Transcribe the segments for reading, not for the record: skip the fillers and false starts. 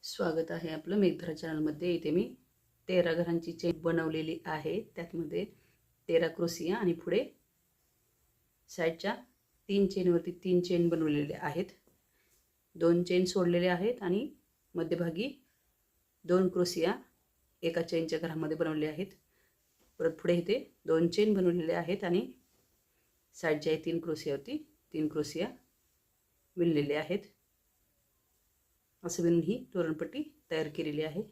स्वागत आहे आपलं मेघधरा चॅनलमध्ये। इथे मी 13 घरांची चेन बनवलेली आहे। त्यामध्ये 13 क्रोसिया आणि पुढे साईडच्या 3 चेनवरती 3 चेन बनवलेले आहेत। 2 चेन सोडलेले आहेत आणि मध्यभागी 2 क्रोसिया एका चेनच्या घरामध्ये बनवले आहेत। परत पुढे इथे 2 चेन बनवलेले आहेत आणि साईडच्या 3 क्रोसियावरती 3 क्रोसिया विणलेले आहेत। असं विणून ही तोरणपट्टी तयार केलेली आहे।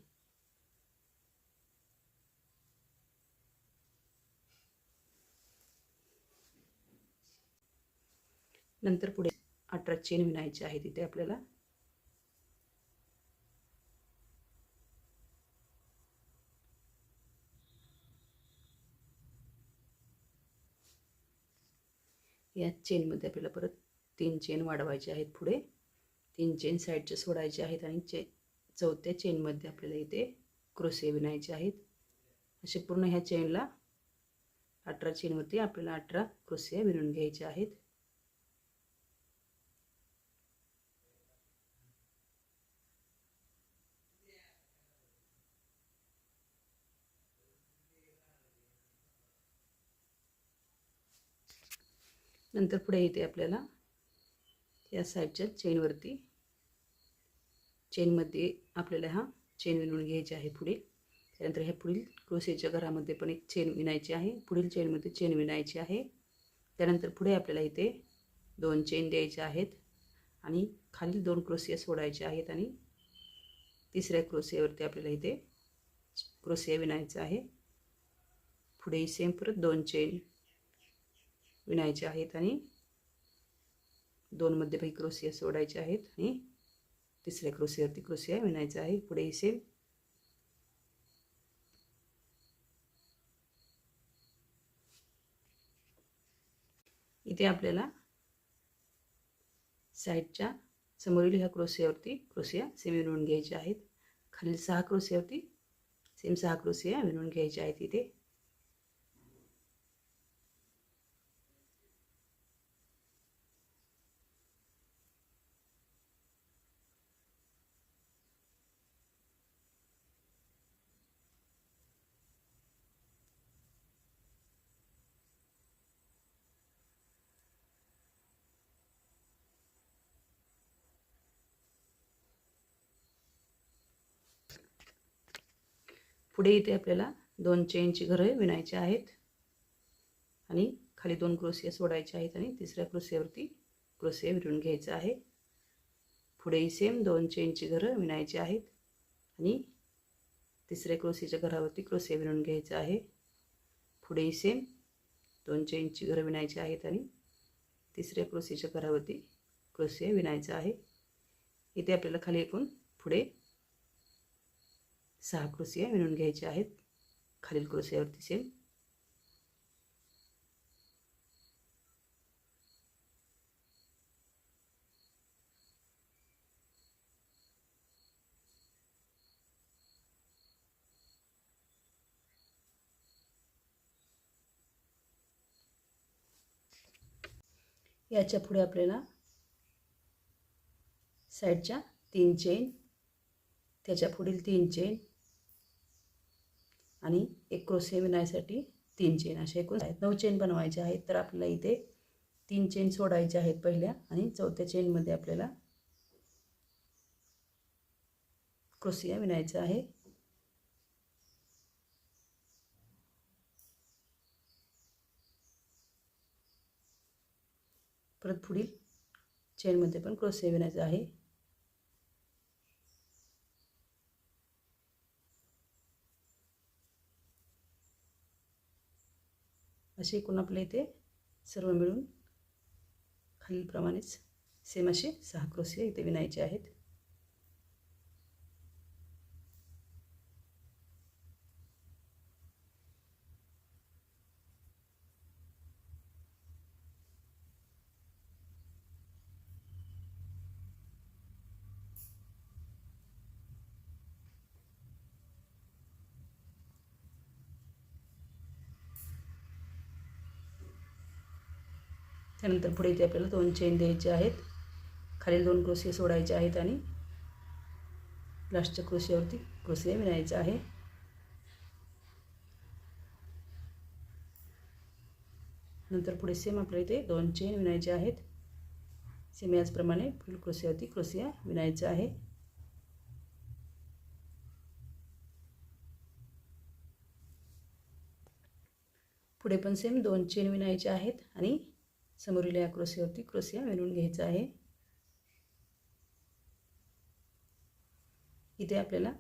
नंतर पुढे 18 चेन विणायचे आहेत इथे आपल्याला। या चेन मध्ये आपल्याला परत 3 चेन वाढवायचे आहेत। पुढे 3 चेन साईडचे सोडायचे आहेत आणि चौथ्या चेन मध्ये आपल्याला इथे क्रोशे विणायचे आहेत। असे पूर्ण ह्या चेनला 18 चेनवरती आपल्याला 18 क्रोशे विणून घ्यायचे आहेत। नंतर पुढे इथे आपल्याला या साईडच्या चेनवरती चेनमध्ये आपल्याला हा चेन विणून घ्यायची आहे पुढे। त्यानंतर ह्या पुढील क्रोशेच्या घरामध्ये पण एक चेन विणायची आहे। पुढील चेनमध्ये चेन विणायची आहे। त्यानंतर पुढे आपल्याला इथे 2 चेन द्यायचे आहेत आणि खाली 2 क्रोशिया सोडायचे आहेत आणि तिसऱ्या क्रोशियावरती आपल्याला इथे क्रोशिया विणायचा आहे। पुढे सेम परत 2 चेन विणायचे आहेत आणि 2 मध्यभागी क्रोशिया सोडायचे आहेत आणि तिसऱ्या क्रोशियावरती क्रोशिया विणायचा आहे। पुढे सेम इथे आपल्याला साईडच्या समोरील ह्या क्रोशियावरती क्रोशिया सेम विणून घ्यायचे आहेत। खालील 6 क्रोशियावरती सेम 6 क्रोशिया विणून घ्यायचे आहेत इथे। पुढे इथे आपल्याला 2 चेनची घरे विणायची आहेत आणि खाली 2 क्रोशिया सोडायचे आहेत आणि तिसऱ्या क्रोशियावरती क्रोशिया विणून घ्यायचा आहे। पुढे सेम 2 चेनची घरे विणायची आहेत आणि तिसऱ्या क्रोशियाच्या घरावरती क्रोशिया विणून घ्यायचा आहे। पुढे सेम 2 चेनची घरे विणायची आहेत आणि तिसऱ्या क्रोशियाच्या घरावरती क्रोशिया विणायचा आहे। इथे आपल्याला खाली एकूण पुढे 6 क्रोशिया विणून घ्यायचे आहेत खालील क्रोशियावरती सेम। याच्या पुढे आपल्याला साईडच्या 3 चेन, त्याच्या पुढील 3 चेन आणि एक क्रोशिया विणायसाठी 3 चेन अशा एकूण 9 चेन बनवायचे आहेत। तर आपल्याला इथे 3 चेन सोडायचे आहेत पहिल्या आणि चौथ्या चेनमध्ये आपल्याला क्रोशिया विणायचा आहे। परत पुढील चेनमध्ये पण क्रोशिया विणायचा आहे। असे एकूण आपल्या इथे सर्व मिळून खालीलप्रमाणेच सेम असे 6 क्रोशिया इथे विणायचे आहेत। त्यानंतर पुढे इथे आपल्याला 2 चेन द्यायचे आहेत, खालील 2 क्रोशिया सोडायचे आहेत आणि लास्टच्या क्रोशियावरती क्रोशिया विणायचा आहे. नंतर पुढे सेम आपल्याला इथे 2 चेन विणायचे आहेत. सेम याचप्रमाणे फुल क्रोशियावरती क्रोशिया विणायचा आहे. पुढे पण सेम 2 चेन विणायचे आहेत आणि समोरील या क्रोशियावरती क्रोशिया विणून घ्यायचा आहे. इथे आपल्याला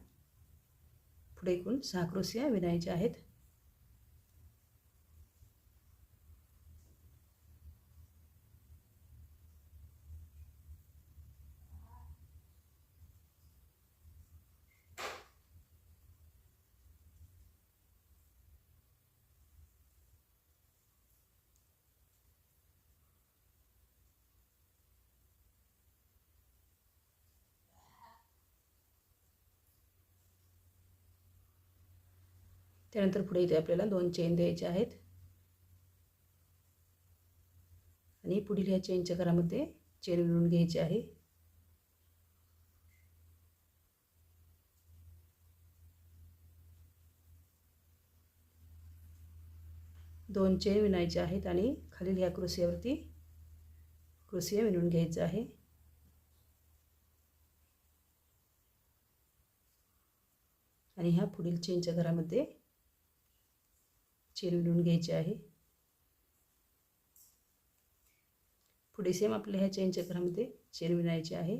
पुढे एकूण 6 क्रोशिया विणायच्या आहेत. त्यानंतर पुढे इथे आपल्याला 2 चेन द्यायचे आहेत आणि पुढील या चेनच्या घरामध्ये चेन विणून घ्यायची आहे. दोन चेन विणायचे आहेत आणि खालील ह्या क्रोशियावरती क्रोशिया विणून घ्यायचा आहे. आणि ह्या पुढील चेनच्या घरामध्ये चेन विणून घ्यायची आहे. पुढे सेम आपल्या ह्या चेनच्या घरामध्ये चेन विणायची आहे.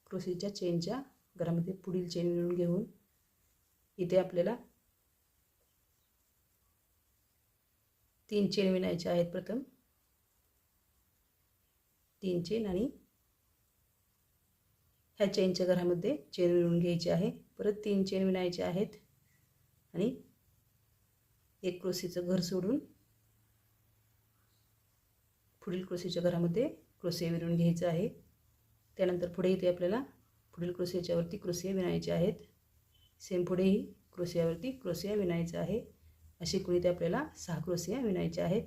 क्रोशियाच्या चेनच्या घरामध्ये पुढील चेन विणून घेऊन इथे आपल्याला 3 चेन विणायचे आहेत. प्रथम 3 चेन आणि ह्या चेनच्या घरामध्ये चेन विणून घ्यायची आहे. परत 3 चेन विणायचे आहेत आणि एक क्रोशियाचं घर सोडून पुढील क्रोशियाच्या घरामध्ये क्रोशिया विणून घ्यायचा आहे. त्यानंतर पुढे इथे आपल्याला पुढील क्रोशियाच्या वरती क्रोशिया विणायचे आहेत. सेम पुढेही क्रोशियावरती क्रोशिया विणायचा आहे. अशी एकूण इथे आपल्याला 6 क्रोशिया विणायच्या आहेत.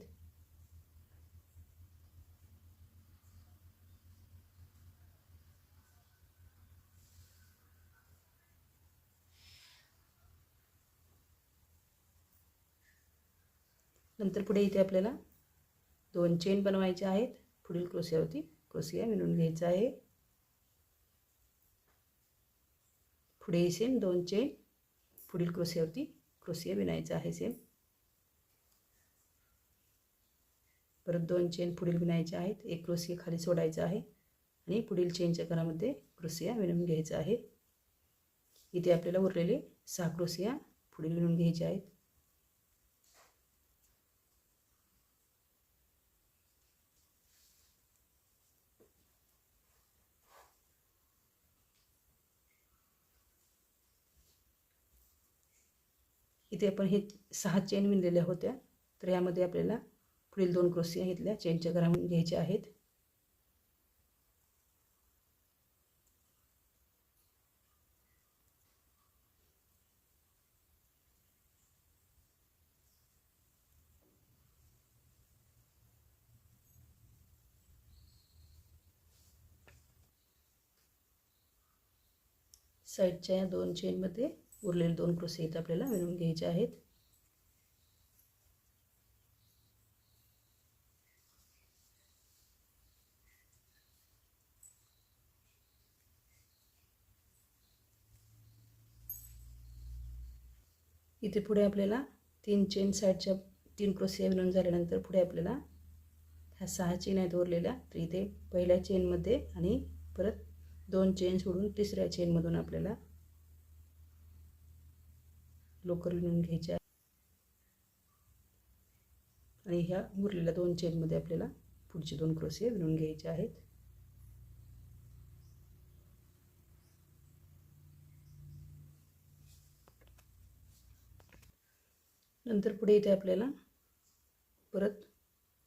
नंतर पुढे इथे आपल्याला 2 चेन बनवायचे आहेत. पुढील क्रोशियावरती क्रोशिया विणून घ्यायचा आहे. पुढे सेम 2 चेन पुढील क्रोशियावरती क्रोशिया विणायचा आहे. सेम परत 2 चेन पुढील विणायचे आहेत. एक क्रोशिया खाली सोडायचा आहे आणि पुढील चेनच्या घरामध्ये क्रोशिया विणून घ्यायचा आहे. इथे आपल्याला उरलेले 6 क्रोशिया पुढील विणून घ्यायचे आहेत. इथे आपण हे 6 चेन विणलेल्या होत्या, तर यामध्ये आपल्याला पुढील 2 क्रोशिया घेतल्या चेनच्या घरामध्ये घ्यायच्या आहेत. साईडच्या या 2 चेनमध्ये उरलेले 2 क्रोशिया इथे आपल्याला विणून घ्यायचे आहेत. इथे पुढे आपल्याला 3 चेन साईडच्या 3 क्रोशिया विणून झाल्यानंतर पुढे आपल्याला ह्या 6 चेन आहेत उरलेल्या, तर इथे पहिल्या चेनमध्ये आणि परत 2 चेन सोडून तिसऱ्या चेनमधून आपल्याला लोकर विणून घ्यायचे आहे. आणि ह्या उरलेल्या 2 चेनमध्ये आपल्याला पुढचे 2 क्रोशिया विणून घ्यायचे आहेत. नंतर पुढे इथे आपल्याला परत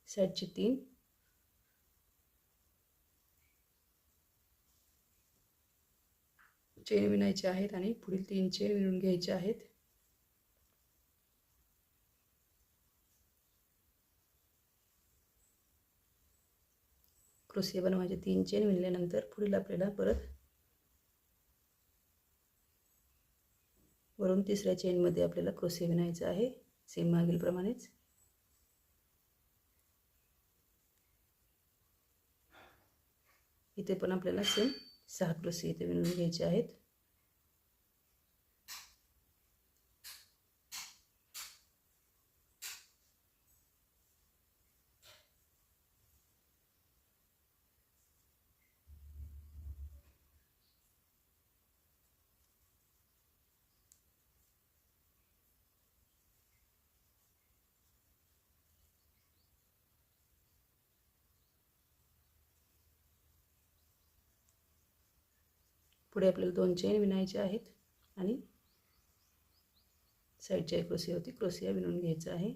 साईडचे 3 चेन विणायचे आहेत आणि पुढील 3 चेन विणून घ्यायचे आहेत. क्रोशिया बनवायचे 3 चेन विणल्यानंतर पुढील आपल्याला परत वरून तिसऱ्या चेनमध्ये आपल्याला क्रोशे विणायचं आहे सेम मागील प्रमाणेच. इथे पण आपल्याला सेम 6 क्रोशे इथे विणून घ्यायचे आहेत. पुढे आपल्याला 2 चेन विणायचे आहेत आणि साईडच्या क्रोशियावरती क्रोशिया विणून घ्यायचा आहे.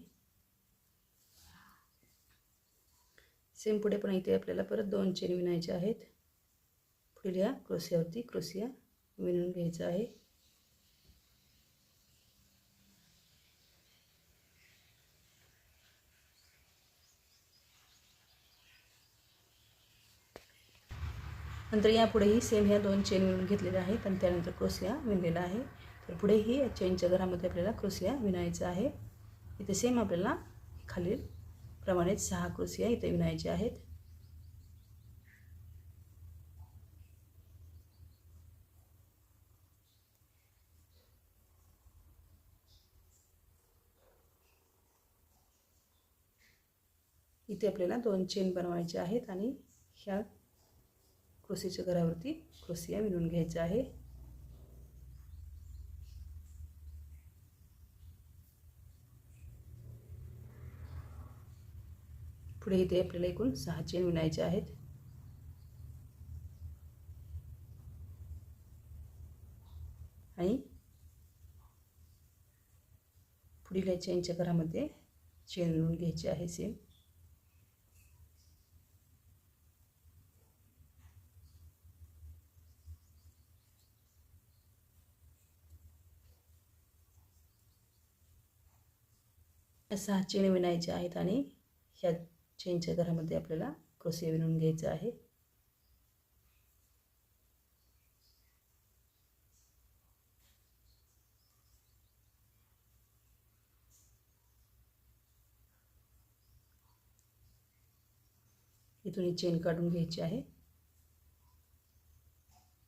सेम पुढे पण इथे आपल्याला परत 2 चेन विणायचे आहेत. पुढील या क्रोशियावरती क्रोशिया विणून घ्यायचा आहे. नंतर यापुढेही सेम ह्या 2 चेन विणून घेतलेल्या आहेत आणि त्यानंतर क्रोशिया विणलेला आहे. तर पुढेही या चेनच्या घरामध्ये आपल्याला क्रोशिया विणायचा आहे. इथे सेम आपल्याला खालील प्रमाणेच 6 क्रोशिया इथे विणायचे आहेत. इथे आपल्याला 2 चेन बनवायचे आहेत आणि ह्या क्रोशीच्या घरावरती क्रोशिया विणून घ्यायचा आहे. पुढे इथे आपल्याला एकूण 6 चेन विणायचे आहेत. आणि पुढील चेनच्या घरामध्ये चेन विणून घ्यायची आहे सेम. या 6 चेन विणायच्या आहेत आणि ह्या चेनच्या घरामध्ये आपल्याला क्रोशिया विणून घ्यायचा आहे. इथून ही चेन काढून घ्यायची आहे.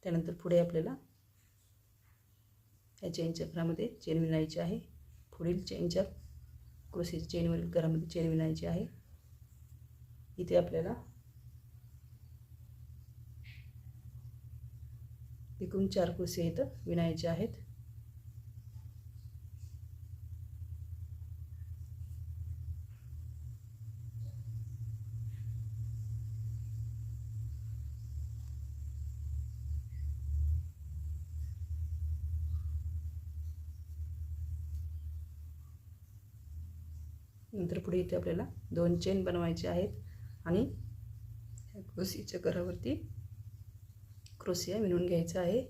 त्यानंतर पुढे आपल्याला या चेनच्या घरामध्ये चेन विणायची आहे. पुढील चेनच्या क्रोशीच्या चेनवरील घरामध्ये चेन विणायची आहे. इथे आपल्याला एकूण 4 क्रोशे इथं विणायचे आहेत. नंतर पुढे इथे आपल्याला 2 चेन बनवायचे आहेत आणि क्रोशीच्या घरावरती क्रोशिया विणून घ्यायचा आहे.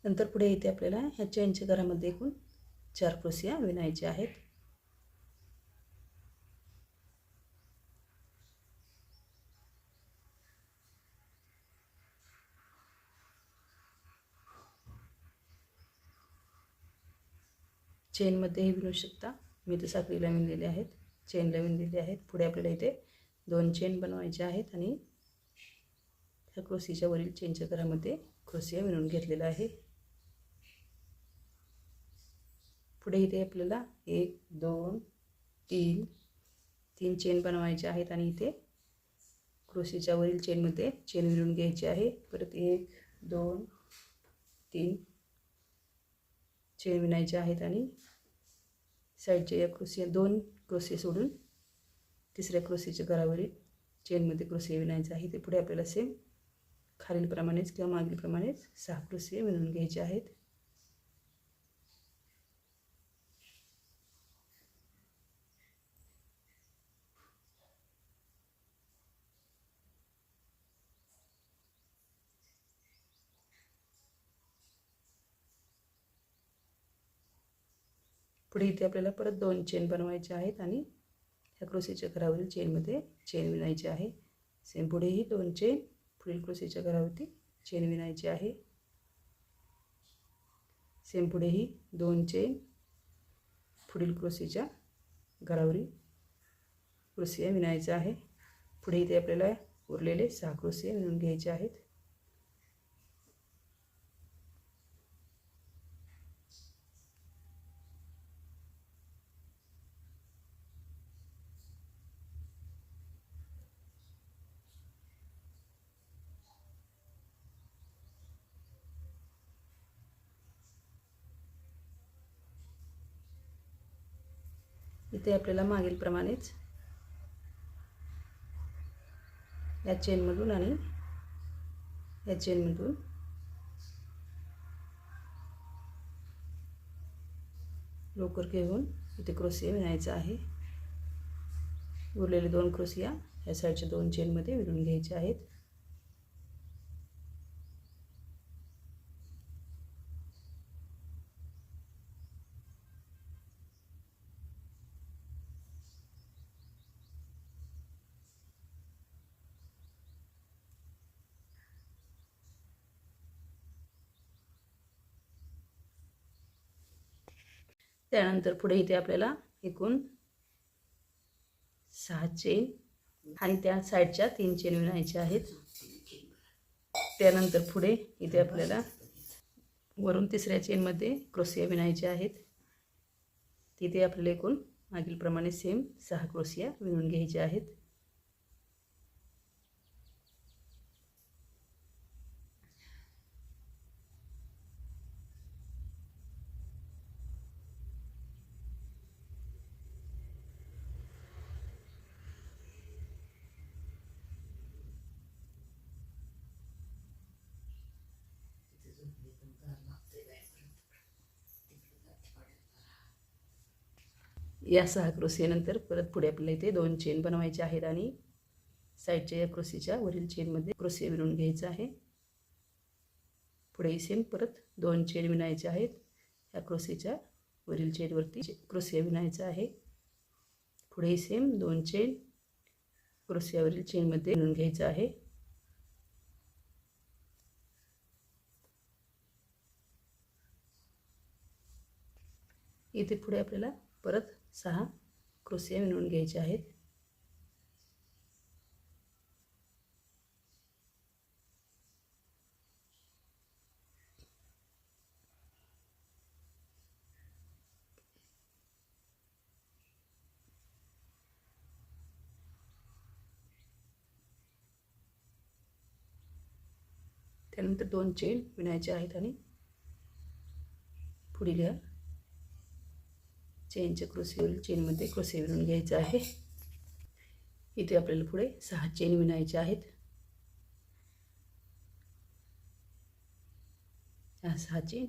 नंतर पुढे इथे आपल्याला ह्या चेनच्या घरामध्ये एकूण 4 क्रोशिया विणायच्या आहेत. चेनमध्येही विणू शकता. मी तर साखळीला विणलेले आहेत, चेनला विणलेले आहेत. पुढे आपल्याला इथे 2 चेन बनवायचे आहेत आणि ह्या क्रोशीच्या वरील चेनच्या घरामध्ये क्रोशिया विणून घेतलेला आहे. पुढे इथे आपल्याला 1 2 3 चेन बनवायचे आहेत आणि इथे क्रोशीच्या वरील चेनमध्ये चेन विणून घ्यायची आहे. परत 1 2 3 चेन विणायचे आहेत आणि साईडच्या या क्रोशिया 2 क्रोशे सोडून तिसऱ्या क्रोशीच्या घरावरील चेनमध्ये क्रोशिया विणायचा आहे. ते पुढे आपल्याला सेम खालीलप्रमाणेच किंवा मागीलप्रमाणेच 6 क्रोशिया विणून घ्यायचे आहेत. पुढे इथे आपल्याला परत 2 चेन बनवायचे आहेत आणि ह्या क्रोशीच्या घरावरील चेनमध्ये चेन विणायची आहे. सेम पुढेही 2 चेन पुढील क्रोसेच्या घरावरती चेन विणायची आहे. सेम पुढेही 2 चेन पुढील क्रोसेच्या घरावरील क्रोसिया विणायचा आहे. पुढे इथे आपल्याला उरलेले 6 क्रोसिया विणून घ्यायचे आहेत. इथे आपल्याला मागील प्रमाणेच या चेनमधून आणि या चेनमधून लोकर घेऊन इथे क्रोसिया विणायचा आहे. उरलेले 2 क्रोसिया या साईडच्या 2 चेनमध्ये विणून घ्यायचे आहेत. त्यानंतर पुढे इथे आपल्याला एकूण 6 चेन आणि त्या साईडच्या 3 चेन विणायच्या आहेत. त्यानंतर पुढे इथे आपल्याला वरून तिसऱ्या चेनमध्ये क्रोसिया विणायचे आहेत. तिथे आपल्याला एकूण मागील प्रमाणे सेम 6 क्रोसिया विणून घ्यायचे आहेत. या 6 क्रोसियानंतर परत पुढे आपल्याला इथे 2 चेन बनवायचे आहेत आणि साईडच्या या क्रोसीच्या वरील चेनमध्ये क्रोसिया विणून घ्यायचा आहे. पुढे सेम परत 2 चेन विणायचे आहेत. या क्रोसीच्या वरील चेनवरती क्रोसिया विणायचा आहे. पुढे सेम 2 चेन क्रोसियावरील चेनमध्ये विणून घ्यायचा आहे. इथे पुढे आपल्याला परत 6 क्रोसिया विणून घ्यायचे आहेत. त्यानंतर 2 चेन विणायचे आहेत आणि पुढील या चेनच्या क्रोसियावरील चेनमध्ये क्रोसिया विणून घ्यायचा आहे. इथे आपल्याला पुढे 6 चेन विणायचे आहेत. या 6 चेन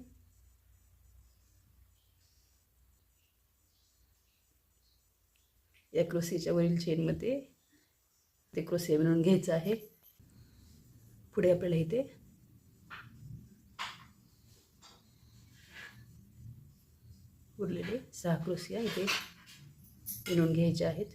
या क्रोसियाच्या वरील चेनमध्ये ते क्रोसिया विणून घ्यायचा आहे. पुढे आपल्याला इथे उरलेले 6 क्रोसिया इथे विणून घ्यायचे आहेत.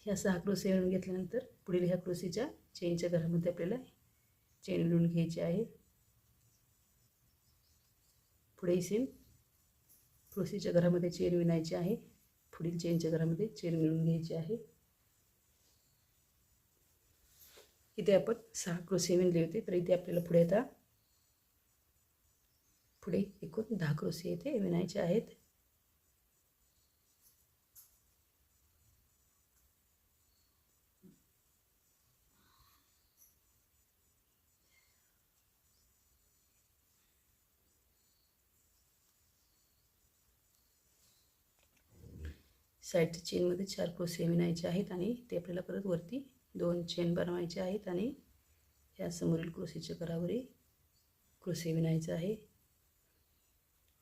ह्या 6 क्रोसिया विणून घेतल्यानंतर पुढील ह्या क्रोसीच्या चेनच्या घरामध्ये आपल्याला चेन विणून घ्यायची आहे. पुढे सेम क्रोसीच्या घरामध्ये चेन विणायची आहे. पुढील चेनच्या घरामध्ये चेन विणून घ्यायची आहे. इथे आपण 6 क्रोसिया विणले होते, तर इथे आपल्याला पुढे आता पुढे एकूण 10 क्रोसिया इथे विणायचे आहेत. साईडच्या चेनमध्ये 4 क्रोसिया विणायचे आहेत आणि ते आपल्याला परत वरती 2 चेन बनवायचे आहेत आणि या समोरील क्रोसीच्या घरावरील क्रोसिया विणायचा आहे.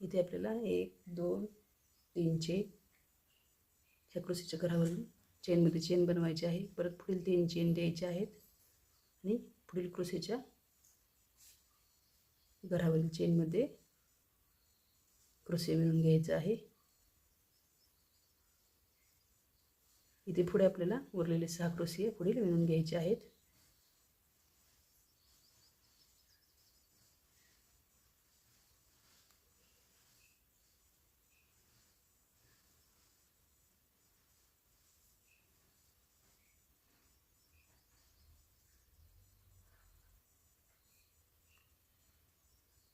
इथे आपल्याला 1 2 3 चेन ह्या क्रोसीच्या घरावरील चेनमध्ये चेन बनवायचे आहे. परत पुढील 3 चेन द्यायचे आहेत आणि पुढील क्रोसीच्या घरावरील चेनमध्ये क्रोशे विणून घ्यायचा आहे. इथे पुढे आपल्याला उरलेले 6 क्रोशे पुढील विणून घ्यायचे आहेत.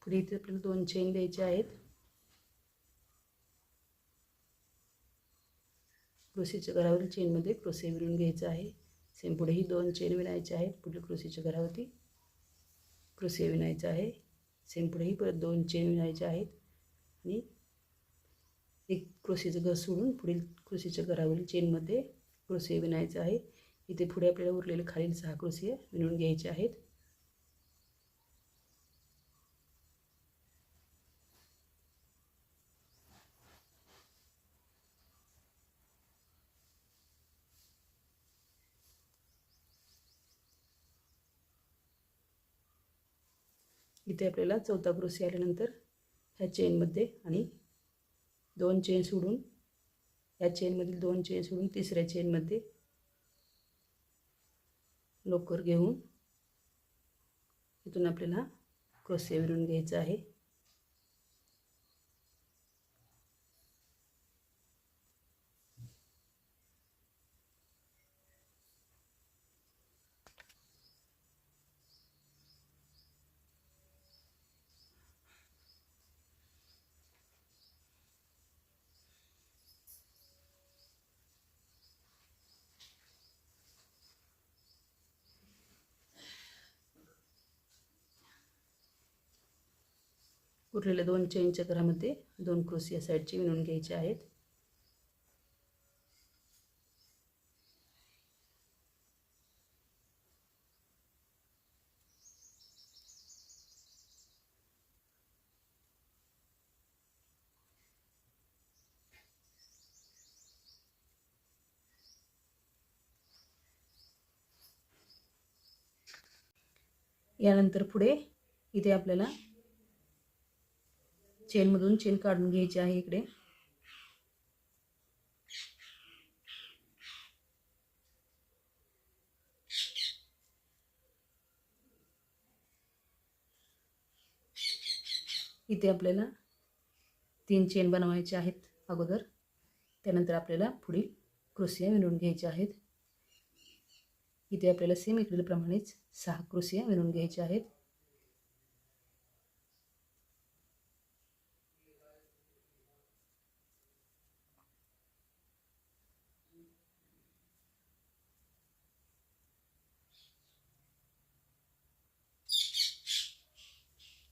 पुढे इथे आपल्याला 2 चेन द्यायचे आहेत. क्रोशेच्या घरावरील चेनमध्ये क्रोशे विणून घ्यायचा आहे. सेम पुढेही 2 चेन विणायचे आहेत. पुढील क्रोशेच्या घरावरती क्रोशे विणायचा आहे. सेम पुढेही परत 2 चेन विणायचे आहेत आणि एक क्रोशेचं घर सोडून पुढील क्रोशेच्या घरावरील चेनमध्ये क्रोशे विणायचे आहे. इथे पुढे आपल्याला उरलेले खालील 6 क्रोशे विणून घ्यायचे आहेत. इथे आपल्याला 4था क्रोशे आल्यानंतर ह्या चेनमध्ये आणि 2 चेन सोडून या चेनमधील 2 चेन सोडून तिसऱ्या चेनमध्ये लोकर घेऊन इथून आपल्याला क्रोशे विणून घ्यायचा आहे. उरलेल्या 2 चेनच्या घरामध्ये 2 क्रोशे या साईडचे विणून घ्यायचे आहेत. यानंतर पुढे इथे आपल्याला चेनमधून चेन काढून घ्यायची आहे. इकडे इथे आपल्याला 3 चेन बनवायचे आहेत अगोदर. त्यानंतर आपल्याला पुढील क्रोशे विणून घ्यायचे आहेत. इथे आपल्याला सेम इकडील प्रमाणेच 6 क्रोशे विणून घ्यायचे आहेत.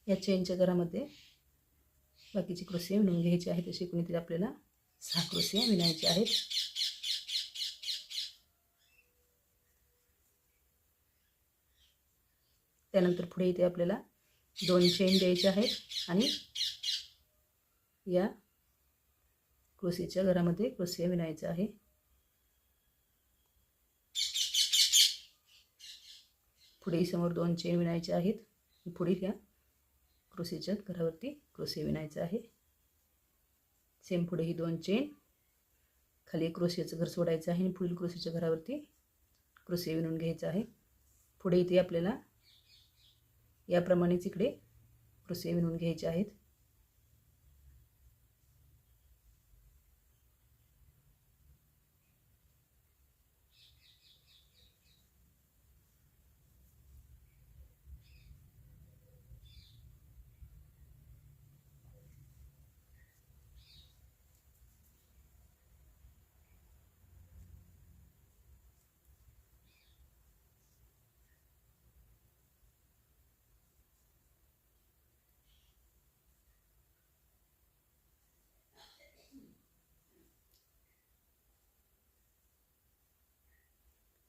या चेनच्या घरामध्ये बाकीचे क्रोशे विणून घ्यायचे आहेत. असे एकूण इथे आपल्याला 6 क्रोशे विणायचे आहेत. त्यानंतर पुढे इथे आपल्याला 2 चेन द्यायचे आहेत आणि या क्रोशेच्या घरामध्ये क्रोशे विणायचे आहे. पुढे समोर 2 चेन विणायचे आहेत. पुढील या क्रोशेच्या घरावरती क्रोशे विणायचे आहे. सेम पुढेही 2 चेन, खाली एक क्रोशेचं घर सोडायचं आहे आणि पुढील क्रोशेच्या घरावरती क्रोशे विणून घ्यायचं आहे. पुढे इथे आपल्याला याप्रमाणेच इकडे क्रोशे विणून घ्यायचे आहेत.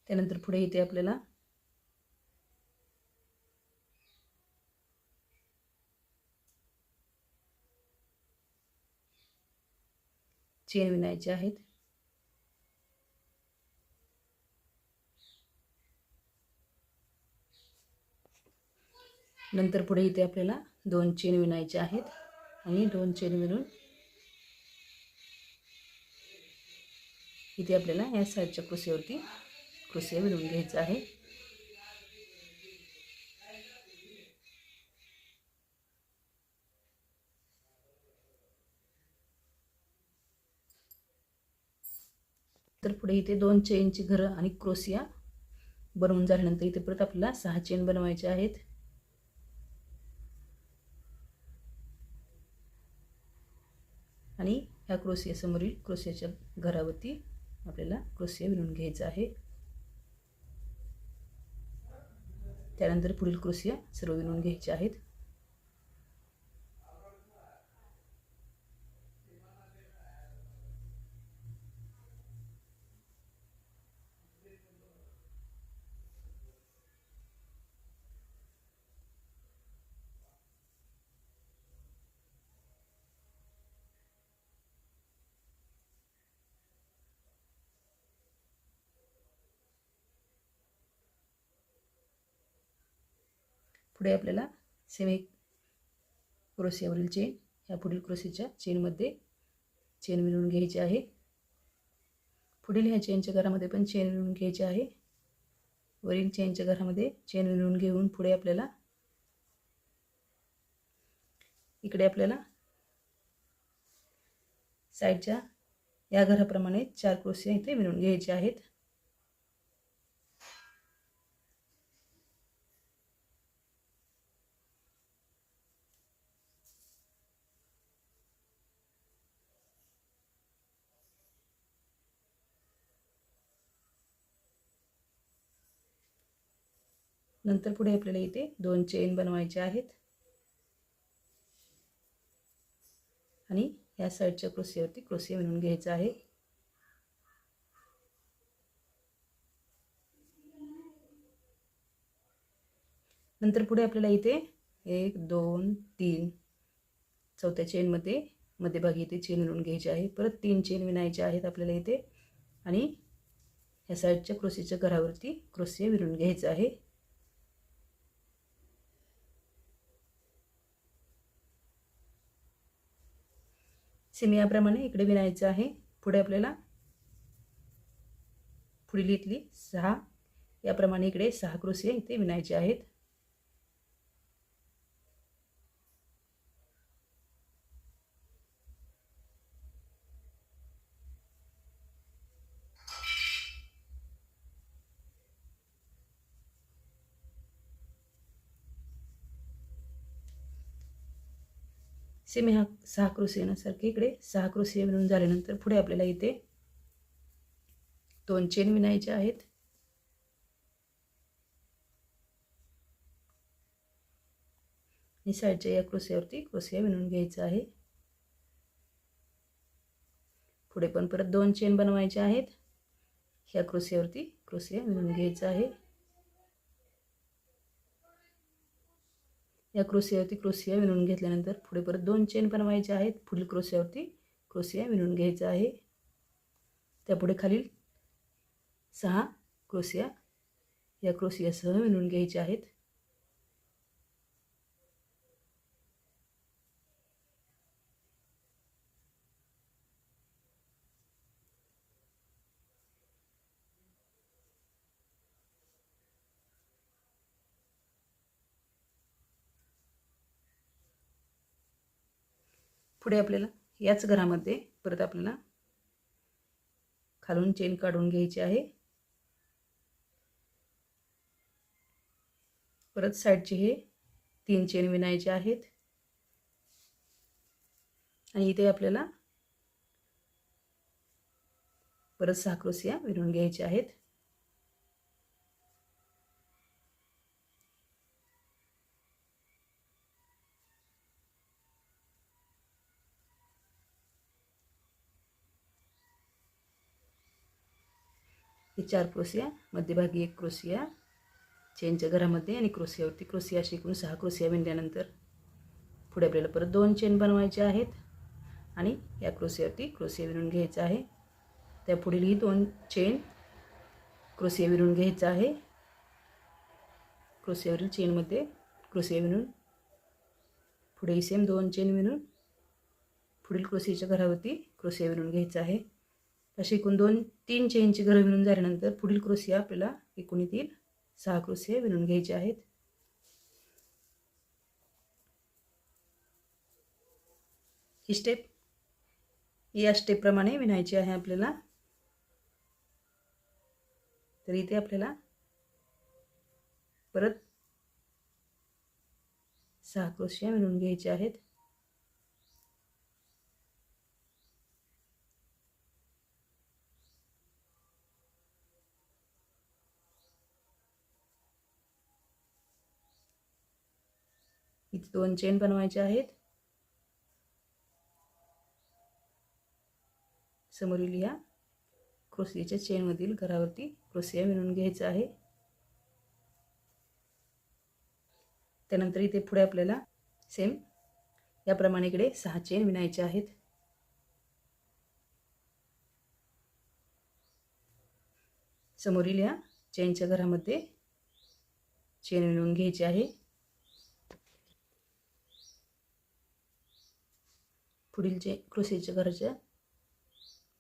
त्यानंतर पुढे इथे आपल्याला चेन विणायचे आहेत. नंतर पुढे इथे आपल्याला 2 चेन विणायचे आहेत आणि 2 चेन विणून इथे आपल्याला या साईडच्या क्रोशियावरती क्रोशिया विणून घ्यायचा आहे. तर पुढे इथे 2 चेनची घरं आणि क्रोशिया बनवून झाल्यानंतर इथे परत आपल्याला 6 चेन बनवायचे आहेत. आणि ह्या क्रोशिया समोरील क्रोशियाच्या घरावरती आपल्याला क्रोशिया विणून घ्यायचा आहे. त्यानंतर पुढील क्रोशिया सर्व विणून घ्यायचे आहेत. पुढे आपल्याला सेमी क्रोशियावरील चेन ह्या पुढील क्रोशियाच्या चेनमध्ये चेन विणून घ्यायची आहे. पुढील ह्या चेनच्या घरामध्ये पण चेन विणून घ्यायची आहे. वरील चेनच्या घरामध्ये चेन विणून घेऊन पुढे आपल्याला इकडे आपल्याला साईडच्या या घराप्रमाणे 4 क्रोशिया इथे विणून घ्यायचे आहेत. नंतर पुढे आपल्याला इथे 2 चेन बनवायचे आहेत आणि या साईडच्या क्रोशियावरती क्रोशिया विणून घ्यायचा आहे. नंतर पुढे आपल्याला इथे 1 2 3 चौथ्या चेनमध्ये मध्यभागी इथे चेन विणून घ्यायची आहे. परत 3 चेन विणायचे आहेत आपल्याला इथे आणि या साईडच्या क्रोशियाच्या घरावरती क्रोशिया विणून घ्यायचा आहे. सेम याप्रमाणे इकडे विणायचं आहे. पुढे आपल्याला पुढील इथली 6 याप्रमाणे इकडे 6 क्रोशिया इथे विणायचे आहेत. सेम ह्या 6 क्रोशियासारखे इकडे 6 क्रोशिया विणून झाल्यानंतर पुढे आपल्याला इथे 2 चेन विणायचे आहेत. आणि साईडच्या या क्रोशियावरती क्रोशिया विणून घ्यायचा आहे. पुढे पण परत 2 चेन बनवायचे आहेत. ह्या क्रोशियावरती क्रोशिया विणून घ्यायचा आहे. या क्रोशियावरती क्रोशिया विणून घेतल्यानंतर पुढे परत 2 चेन बनवायचे आहेत. पुढील क्रोशियावरती क्रोशिया विणून घ्यायचा आहे. त्यापुढे खालील 6 क्रोशिया या क्रोशियासह विणून घ्यायचे आहेत. पुढे आपल्याला याच घरामध्ये परत आपल्याला खालून चेन काढून घ्यायची आहे. परत साईडचे हे 3 चेन विणायचे आहेत आणि इथे आपल्याला परत 6 क्रोशिया विणून घ्यायचे आहेत. हे 4 क्रोशिया मध्यभागी 1 क्रोशिया चेनच्या घरामध्ये आणि क्रोशियावरती क्रोशिया अशी एकूण 6 क्रोशिया विणल्यानंतर पुढे आपल्याला परत 2 चेन बनवायचे आहेत आणि या क्रोशियावरती क्रोशिया विणून घ्यायचा आहे. त्या पुढीलही 2 चेन क्रोशिया विणून घ्यायचा आहे. क्रोशियावरील चेनमध्ये क्रोशिया विणून पुढे सेम 2 चेन विणून पुढील क्रोशियाच्या घरावरती क्रोशिया विणून घ्यायचा आहे. असे एकूण 2-3 चेनची घरं विणून झाल्यानंतर पुढील क्रोशिया आपल्याला एकूण येतील 6 क्रोशिया विणून घ्यायचे आहेत. ही स्टेप या स्टेपप्रमाणे विणायची आहे आपल्याला. तर इथे आपल्याला परत 6 क्रोशिया विणून घ्यायचे आहेत. इथे 2 चेन बनवायचे आहेत. समोरील या क्रोशियाच्या चेनमधील घरावरती क्रोशिया विणून घ्यायचा आहे. त्यानंतर इथे पुढे आपल्याला सेम याप्रमाणे इकडे 6 चेन विणायचे आहेत. समोरील या चेनच्या घरामध्ये चेन विणून घ्यायची आहे. पुढील क्रोशियाच्या घराच्या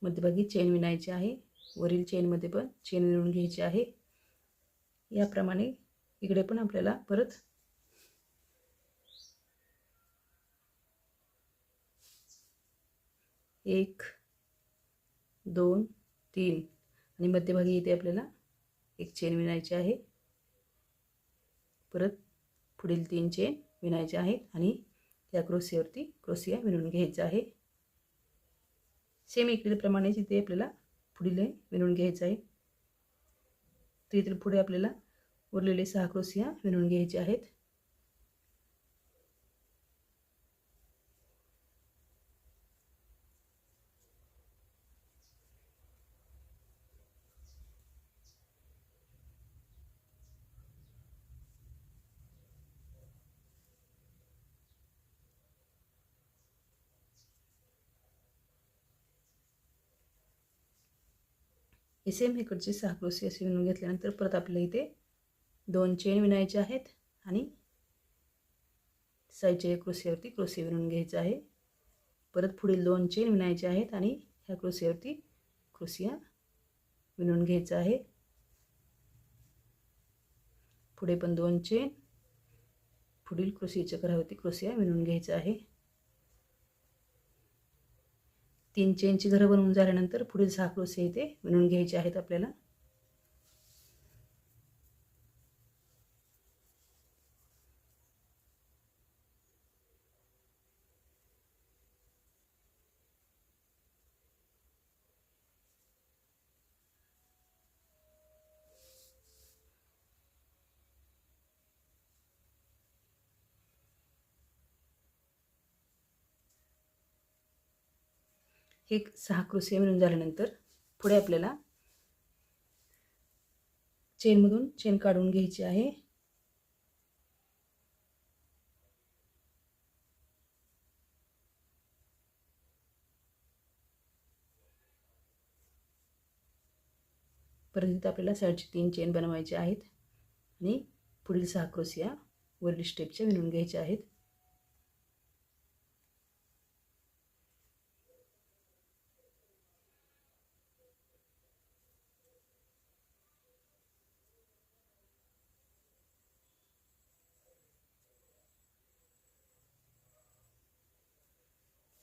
मध्यभागी चेन विणायची आहे. वरील चेनमध्ये पण चेन विणून घ्यायची आहे. याप्रमाणे इकडे पण आपल्याला परत एक 2 3 आणि मध्यभागी इथे आपल्याला एक चेन विणायची आहे. परत पुढील 3 चेन विणायचे आहेत आणि या क्रोशियावरती क्रोशिया विणून घ्यायचा आहे. सेम इकडे प्रमाणे इथे आपल्याला पुढील विणून घ्यायचं आहे. तर इथे पुढे आपल्याला उरलेले 6 क्रोशिया विणून घ्यायचे आहेत. हे सेम इकडचे 6 क्रोशिया असे विणून घेतल्यानंतर परत आपल्याला इथे 2 चेन विणायचे आहेत आणि साईडच्या क्रोशियावरती क्रोशिया विणून घ्यायचा आहे. परत पुढील 2 चेन विणायचे आहेत आणि ह्या क्रोशियावरती क्रोशिया विणून घ्यायचा आहे. पुढे पण 2 चेन, पुढील क्रोशियाच्या घरावरती क्रोशिया विणून घ्यायचा आहे. 3 चेनची घरं बनवून झाल्यानंतर पुढील 6 क्रोशिया इथे विणून घ्यायचे आहेत आपल्याला. हे 6 क्रोशिया विणून झाल्यानंतर पुढे आपल्याला चेनमधून चेन काढून घ्यायची आहे. परत इथे आपल्याला साईडची 3 चेन बनवायचे आहेत आणि पुढील 6 क्रोशिया वरील स्टेपच्या विणून घ्यायच्या आहेत.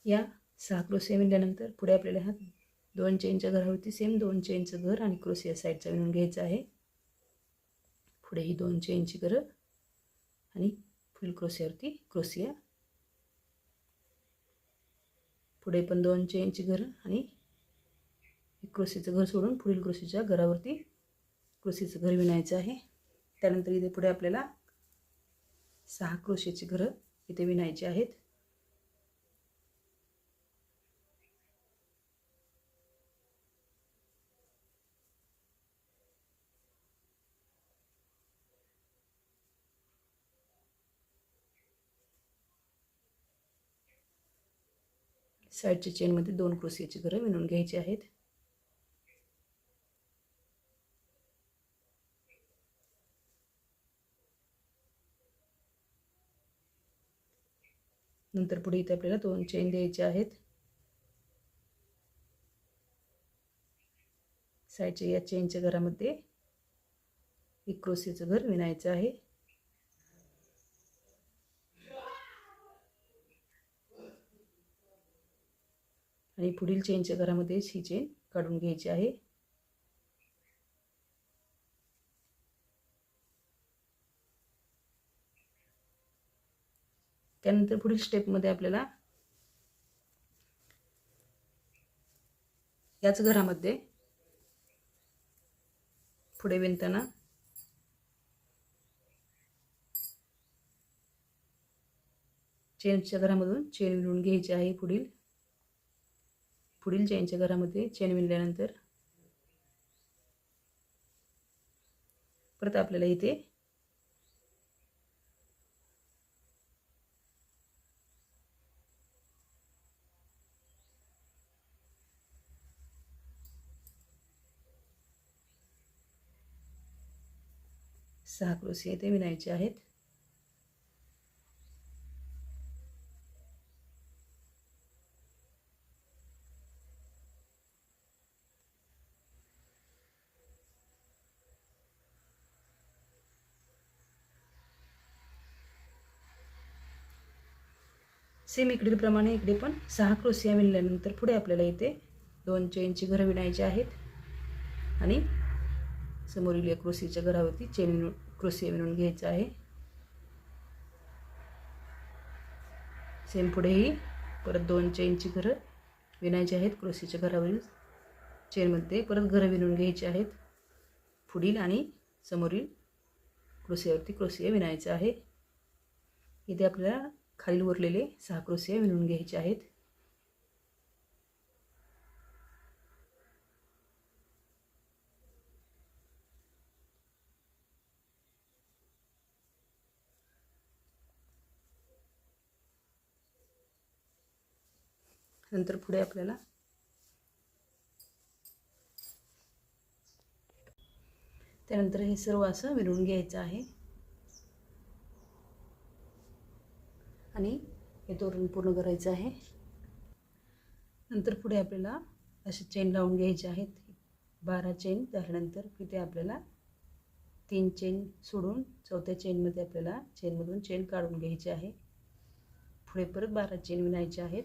या 6 क्रोशिया विणल्यानंतर पुढे आपल्याला ह्या 2 चेनच्या घरावरती सेम 2 चेनचं घर आणि क्रोशिया साईडचा विणून घ्यायचा आहे. पुढे ही 2 चेनची घरं आणि पुढील क्रोशियावरती क्रोशिया. पुढे पण 2 चेनची घरं आणि क्रोशियाचं घर सोडून पुढील क्रोशियाच्या घरावरती क्रोशियाचं घर विणायचं आहे. त्यानंतर इथे पुढे आपल्याला 6 क्रोशियाची घरं इथे विणायची आहेत. साईडच्या चेनमध्ये 2 क्रोशियाची घरं विणून घ्यायची आहेत. नंतर पुढे इथे आपल्याला 2 चेन द्यायचे आहेत. साईडच्या या चेनच्या घरामध्ये एक क्रोशेचं घर विणायचं आहे. आणि पुढील चेनच्या घरामध्येच ही चेन काढून घ्यायची आहे. त्यानंतर पुढील स्टेपमध्ये आपल्याला याच घरामध्ये पुढे विणताना चेनच्या घरामधून चेन विणून घ्यायची आहे. पुढील चेनच्या घरामध्ये चेन विणल्यानंतर परत आपल्याला इथे सहा क्रोशे इथे विणायचे आहेत. सेम इकडील प्रमाणे इकडे पण 6 क्रोशिया विणल्यानंतर पुढे आपल्याला इथे 2 चेनची घरं विणायची आहेत आणि समोरील या क्रोशीच्या घरावरती क्रोशिया विणून घ्यायचा आहे. सेम पुढेही परत 2 चेनची घरं विणायची आहेत. क्रोशीच्या घरावरील चेनमध्ये परत घरं विणून घ्यायची आहेत. पुढील आणि समोरील क्रोशियावरती क्रोशिया विणायचा आहे. इथे आपल्याला खाली उरलेले 6 क्रोशिया विणून घ्यायचे आहेत. नंतर पुढे आपल्याला त्यानंतर हे सर्व असं विणून घ्यायचं आहे आणि हे तोरण पूर्ण करायचं आहे. नंतर पुढे आपल्याला असे चेन लावून घ्यायचे आहेत. 12 चेन झाल्यानंतर इथे आपल्याला 3 चेन सोडून चौथ्या चेनमध्ये आपल्याला चेनमधून चेन काढून घ्यायची आहे. पुढे परत 12 चेन विणायचे आहेत.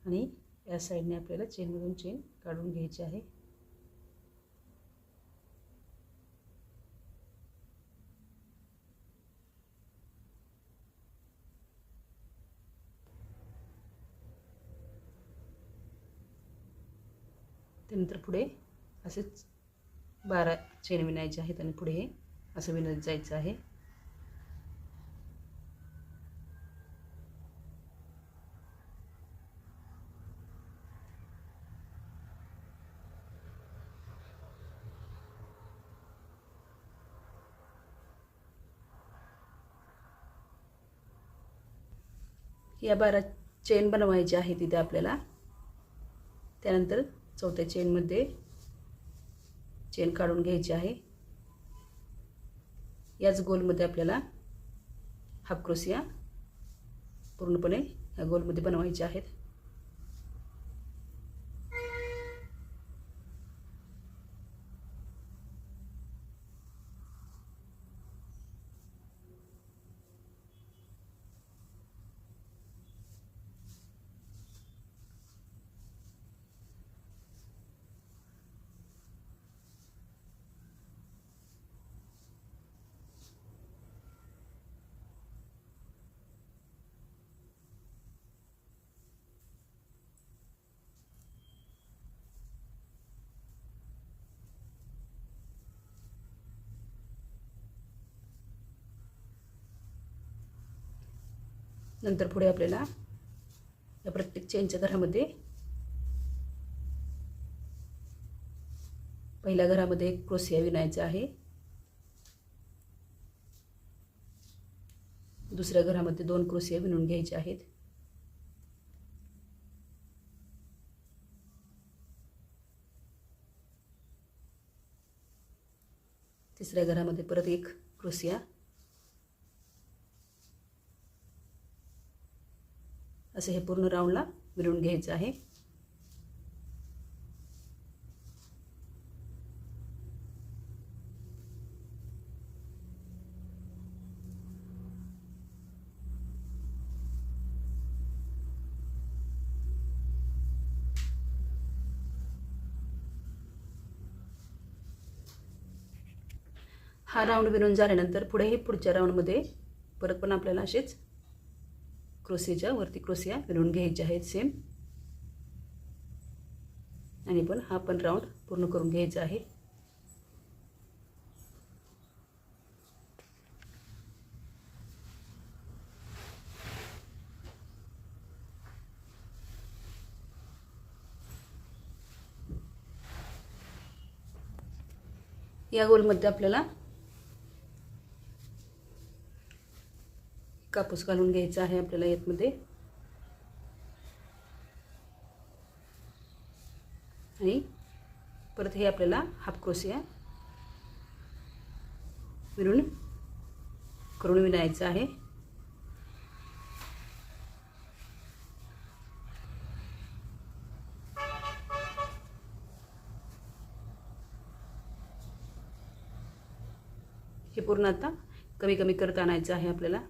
आणि या साईडने आपल्याला चेनमधून चेन काढून घ्यायची आहे. त्यानंतर पुढे असेच 12 चेन विणायचे आहेत आणि पुढे हे असं विणत जायचं आहे. या 12 चेन बनवायच्या आहेत इथे आपल्याला. त्यानंतर चौथ्या चेनमध्ये चेन काढून घ्यायची आहे. याच गोलमध्ये आपल्याला हाफ क्रोशिया पूर्णपणे या गोलमध्ये बनवायचे आहेत. नंतर पुढे आपल्याला या प्रत्येक चेनच्या घरामध्ये पहिल्या घरामध्ये एक क्रोशिया विणायचा आहे. दुसऱ्या घरामध्ये 2 क्रोशिया विणून घ्यायचे आहेत. तिसऱ्या घरामध्ये परत एक क्रोशिया, असे हे पूर्ण राऊंडला विणून घ्यायचं आहे. हा राऊंड विणून झाल्यानंतर पुढेही पुढच्या राऊंडमध्ये परत पण आपल्याला असेच क्रोशियाच्या वरती क्रोशिया विणून घ्यायचे आहेत सेम, आणि पण हा पण राऊंड पूर्ण करून घ्यायचा आहे. या गोलमध्ये आपल्याला कापूस घालून घ्यायचा आहे आपल्याला यामध्ये, आणि परत हे आपल्याला हाफ क्रोशिया विणून करून विणायचं आहे. हे पूर्ण आता कमी कमी करत आणायचं आहे आपल्याला.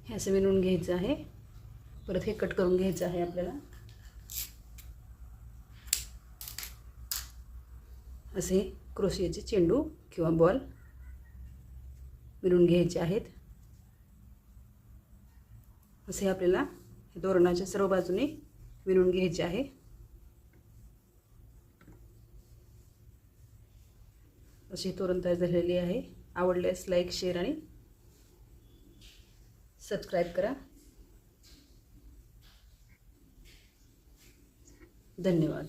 हे असं विणून घ्यायचं आहे. परत हे कट करून घ्यायचं आहे आपल्याला. असे क्रोशियाचे चेंडू किंवा बॉल विणून घ्यायचे आहेत. असे आपल्याला तोरणाच्या सर्व बाजूने विणून घ्यायचे आहे. अशी तोरण तयार झालेली आहे. आवडल्यास लाईक, शेअर आणि सबस्क्राईब करा. धन्यवाद.